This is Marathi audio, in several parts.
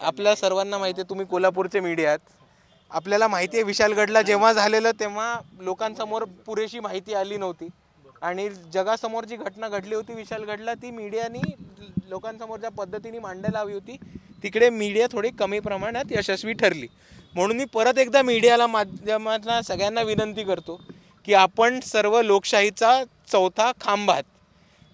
आपल्या सर्वांना माहिती आहे, तुम्ही कोल्हापूरचे मीडिया आहात, आपल्याला माहिती आहे विशालगडला जेव्हा झालेलं तेव्हा लोकांसमोर पुरेशी माहिती आली नव्हती आणि जगासमोर जी घटना घडली होती विशालगडला ती मीडियानी लोकांसमोर ज्या पद्धतीने मांडायला हवी होती तिकडे मीडिया थोडी कमी प्रमाणात यशस्वी ठरली. म्हणून मी परत एकदा मीडियाला माध्यमांना सगळ्यांना विनंती करतो की आपण सर्व लोकशाहीचा चौथा खांब आहात.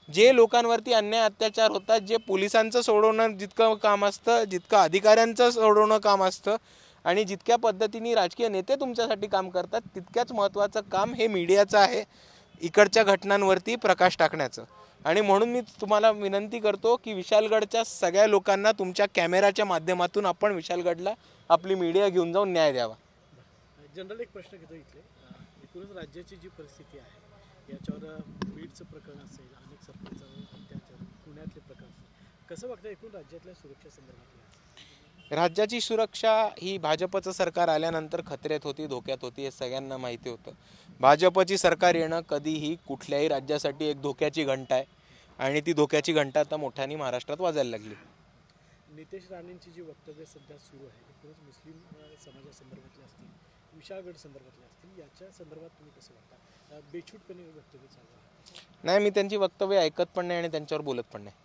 जे लोकांवरती अन्याय अत्याचार होतात, जे पोलिसांचं सोडवणं जितकं काम असतं, जितकं अधिकाऱ्यांचं सोडवणं काम असतं आणि जितक्या पद्धतीने राजकीय नेते तुमच्यासाठी काम करतात तितक्याच महत्त्वाचं काम हे मीडियाचं आहे इकडच्या घटनांवरती प्रकाश टाकण्याचं. आणि म्हणून मी तुम्हाला विनंती करतो की विशालगडच्या सगळ्या लोकांना तुमच्या कॅमेराच्या माध्यमातून आपण विशालगडला आपली मीडिया घेऊन जाऊन न्याय द्यावा. जनरल एक प्रश्न घेतो इथले, एकूणच राज्याची जी परिस्थिती आहे याच्यावर बीडचं प्रकरण असेल, अनेक सरपंच अत्याचार, पुण्यातले प्रकरण असेल, कसं बघता एकूण राज्यातल्या सुरक्षा संदर्भात? राज्याची सुरक्षा ही भाजपचं सरकार आल्यानंतर खतऱ्यात होती, धोक्यात होती, हे सगळ्यांना माहिती होतं. भाजपची सरकार येणं कधीही कुठल्याही राज्यासाठी एक धोक्याची घंटा आहे आणि ती धोक्याची घंटा आता मोठ्याने महाराष्ट्रात वाजायला लागली. नितेश राणेंची जी वक्तव्य सध्या सुरू आहे एकूणच मुस्लिम समाजासंदर्भातले असतील, विशाळगड संदर्भातले असतील, याच्या संदर्भात तुम्ही कसं वाटता? बेछूटपणे वक्तव्य चालू आहे. नाही, मी त्यांची वक्तव्य ऐकत पण नाही आणि त्यांच्यावर बोलत पण नाही.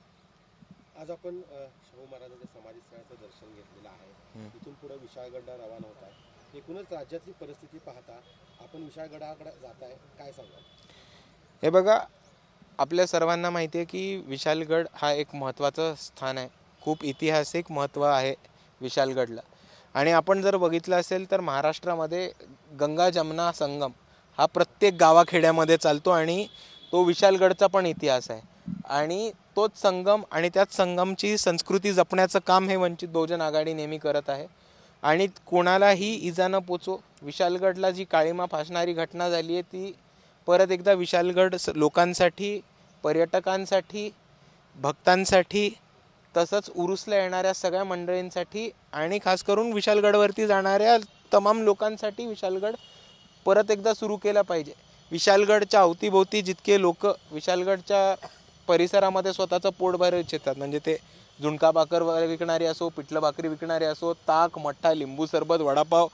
आज आपण शाहू महाराजांच्या समाधीस्थळाचं दर्शन घेतलेलं आहे, इथून पुढे विशाळगडला रवाना होत आहे. एकूणच राज्यातली परिस्थिती पाहता आपण विशाळगडाकडे जात आहे, काय सांगाल? हे बघा, आपल्या सर्वांना माहिती आहे की विशालगड हा एक महत्त्वाचं स्थान आहे, खूप ऐतिहासिक महत्त्व आहे विशालगडला. आणि आपण जर बघितलं असेल तर महाराष्ट्रामध्ये गंगा जमुना संगम हा प्रत्येक गावाखेड्यामध्ये चालतो आणि तो विशालगडचा पण इतिहास आहे. आणि तोच संगम आणि त्याच संगमची संस्कृती जपण्याचं काम हे वंचित बहुजन आघाडी नेहमी करत आहे. आणि कोणालाही इजा न पोचो, विशालगडला जी काळीमा फासणारी घटना झाली आहे ती परत एकदा विशालगड लोकांसाठी, पर्यटकांसाठी, भक्तांसाठी, तसंच उरुसला येणाऱ्या सगळ्या मंडळींसाठी आणि खास करून विशालगडवरती जाणाऱ्या तमाम लोकांसाठी विशालगड परत एकदा सुरू केला पाहिजे. विशालगडच्या अवतीभोवती जितके लोक विशालगडच्या परिसरामध्ये स्वतःचं पोट भरू इच्छितात, म्हणजे ते झुणका भाकर विकणारे असो, पिठलं भाकरी विकणारे असो, ताक, मठ्ठा, लिंबू सरबत, वडापाव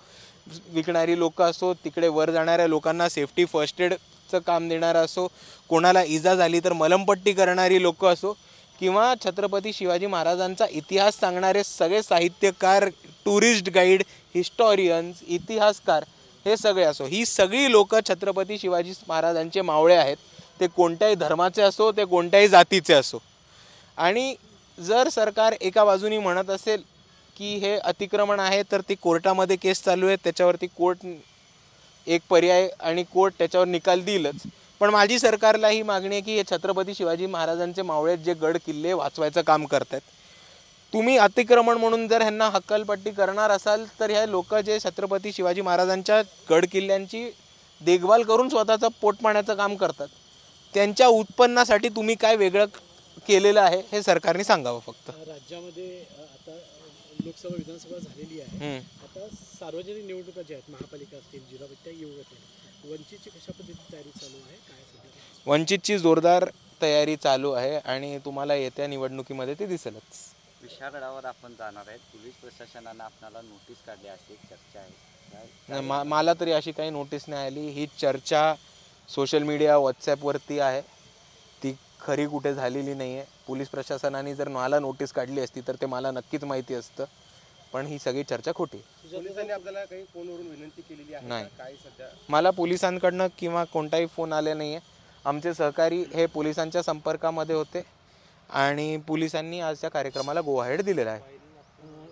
विकणारी लोक असो, तिकडे वर जाणाऱ्या लोकांना सेफ्टी फर्स्ट एडचं काम देणारं असो, कोणाला इजा झाली तर मलमपट्टी करणारी लोक असो, किंवा छत्रपती शिवाजी महाराजांचा इतिहास सांगणारे सगळे साहित्यकार, टुरिस्ट गाईड, हिस्टॉरियन्स, इतिहासकार हे सगळे असो, ही सगळी लोक छत्रपती शिवाजी महाराजांचे मावळे आहेत. ते कोणत्याही धर्माचे असो, ते कोणत्याही जातीचे असो. आणि जर सरकार एका बाजूनी म्हणत असेल की हे अतिक्रमण आहे तर ती कोर्टामध्ये केस चालू आहे, त्याच्यावरती कोर्ट एक पर्याय आणि कोर्ट त्याच्यावर निकाल देईलच. पण माझी सरकारला ही मागणी आहे की हे छत्रपती शिवाजी महाराजांचे मावळे जे गड किल्ले वाचवायचं काम करतात, तुम्ही अतिक्रमण म्हणून जर ह्यांना हक्कलपट्टी करणार असाल तर ह्या लोक जे छत्रपती शिवाजी महाराजांच्या गड किल्ल्यांची देखभाल करून स्वतःचं पोटपाण्याचं काम करतात, त्यांच्या उत्पन्नासाठी तुम्ही काय वेगळं केलेलं आहे हे सरकारने सांगावं. फक्त राज्यामध्ये आता लोकसभा विधानसभा झालेली आहे, आता सार्वजनिक निवडणुका ज्या आहेत, महापालिका असतील, जिल्हा परिषद येऊ होते, वंचितची कशा पद्धतीची तयारी चालू आहे, काय सध्या? वंचितची जोरदार तयारी चालू आहे आणि तुम्हाला येत्या निवडणुकीमध्ये ते दिसेलच. विशाळगडावर आपण जाणार आहेत, पोलीस प्रशासनानं आपल्याला नोटीस काढली अशी चर्चा आहे. मला तरी अशी काही नोटीस नाही आली. ही चर्चा सोशल मीडिया व्हॉट्सॲपवरती आहे, ती खरी कुठे झालेली नाही आहे. पोलीस प्रशासनाने जर मला नोटीस काढली असती तर ते मला नक्कीच माहिती असतं, पण ही सगळी चर्चा खोटी. पोलिसांनी आपल्याला काही फोनवरून विनंती केलेली आहे? नाही, काय सध्या मला पोलिसांकडनं किंवा कोणताही फोन आले नाही आहे. आमचे सहकारी हे पोलिसांच्या संपर्कामध्ये होते आणि पोलिसांनी आजच्या कार्यक्रमाला गो अहेड दिलेला आहे.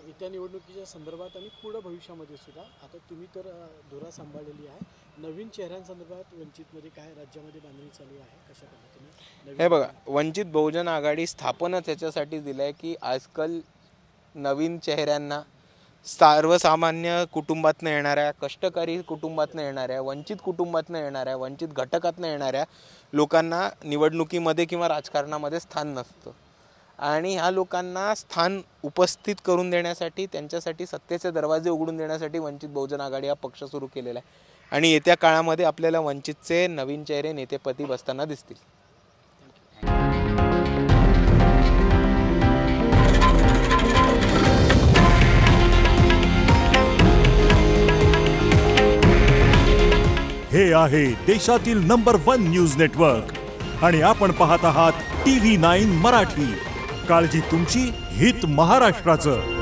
येत्या निवडणुकीच्या संदर्भात आणि पुढे भविष्यामध्ये सुद्धा आता तुम्ही तर धुरा सांभाळलेली आहे, नवीन चेहऱ्यांसंदर्भात वंचितमध्ये काय राज्यामध्ये बांधणी चालू आहे, कशा पद्धतीने? हे बघा, वंचित बहुजन आघाडी स्थापनच याच्यासाठी दिलं आहे की आजकाल नवीन चेहऱ्यांना, सर्वसामान्य कुटुंबातनं येणाऱ्या, कष्टकरी कुटुंबातनं येणाऱ्या, वंचित कुटुंबातनं येणाऱ्या, वंचित घटकातनं येणाऱ्या लोकांना निवडणुकीमध्ये किंवा राजकारणामध्ये स्थान नसतं. आणि ह्या लोकांना स्थान उपस्थित करून देण्यासाठी, त्यांच्यासाठी सत्तेचे दरवाजे उघडून देण्यासाठी वंचित बहुजन आघाडी हा पक्ष सुरू केलेला आहे. आणि येत्या काळामध्ये आपल्याला वंचितचे नवीन चेहरे नेतेपदी बसताना दिसतील. हे आहे देशातील नंबर 1 न्यूज नेटवर्क आणि आपण पाहत आहात TV9 मराठी. काळजी तुमची, हित महाराष्ट्राचं.